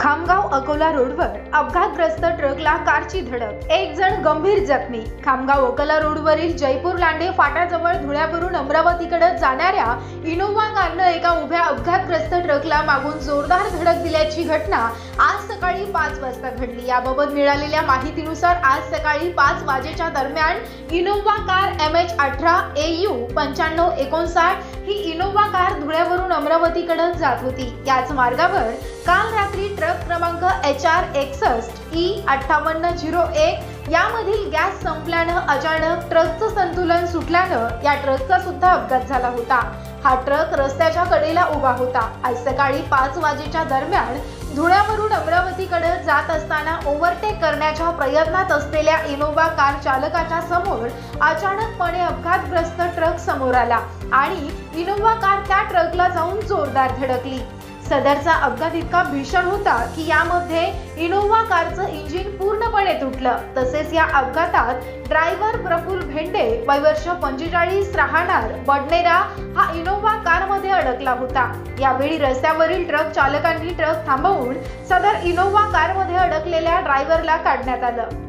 खामगाव अकोला रोडवर अपघातग्रस्त ट्रकला कारची धडक, एक जण गंभीर जखमी। खामगाव अकोला रोडवरील जयपूर लांडे फाट्याजवळ धुळ्यावरून अमरावतीकडे जाणाऱ्या इनोव्हा कारने एका उभ्या अपघातग्रस्त ट्रकला मागून जोरदार धडक दिल्याची घटना आज सकाळी 5 वाजता घडली। याबाबत मिळालेल्या माहितीनुसार आज सकाळी 5 वाजेच्या दरम्यान इनोव्हा कार MH18 AU 9559 ही इनोव्हा कार धुळ्यावरून अमरावतीकडे जात होती। याच मार्गावर काल रात्री ट्रक क्रमांक HR 61 E 5801 यामधील गॅस संपल्याने अचानक ट्रकचं संतुलन सुटल्याने या ट्रकचा सुद्धा अपघात झाला होता। हा ट्रक रस्त्याच्या कडेला उभा होता। आज सकाळी 5 वाजेच्या दरम्यान धुळ्यावरून अमरावतीकडे जात असताना ओव्हरटेक करण्याच्या प्रयत्नात असलेल्या इनोव्हा कार चालकाच्या समोर अचानकपणे अपघातग्रस्त ट्रक समोर आला आणि इनोव्हा कार त्या ट्रकला जाऊन जोरदार धडकली। सदरचा अपघात इतका भीषण होता की यामध्ये इनोव्हा कारचं इंजिन पूर्णपणे तुटलं। तसेच या अपघातात ड्रायव्हर प्रफुल्ल भेंडे वय वर्ष 45 राहणार बडनेरा हा इनोव्हा कार मध्ये अडकला होता। यावेळी रस्त्यावरील ट्रक चालकांनी ट्रक थांबवून सदर इनोव्हा कार मध्ये अडकलेल्या ड्रायव्हरला काढण्यात आलं।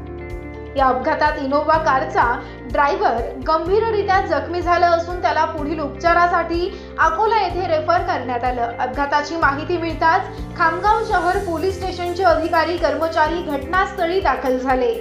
या अपघातात इनोव्हा कारचा ड्रायव्हर गंभीररित्या जखमी झाला असून त्याला पुढील उपचारासाठी अकोला येथे रेफर करण्यात आलं। अपघाताची माहिती मिळताच खामगाव शहर पोलीस स्टेशनचे अधिकारी कर्मचारी घटनास्थळी दाखल झाले।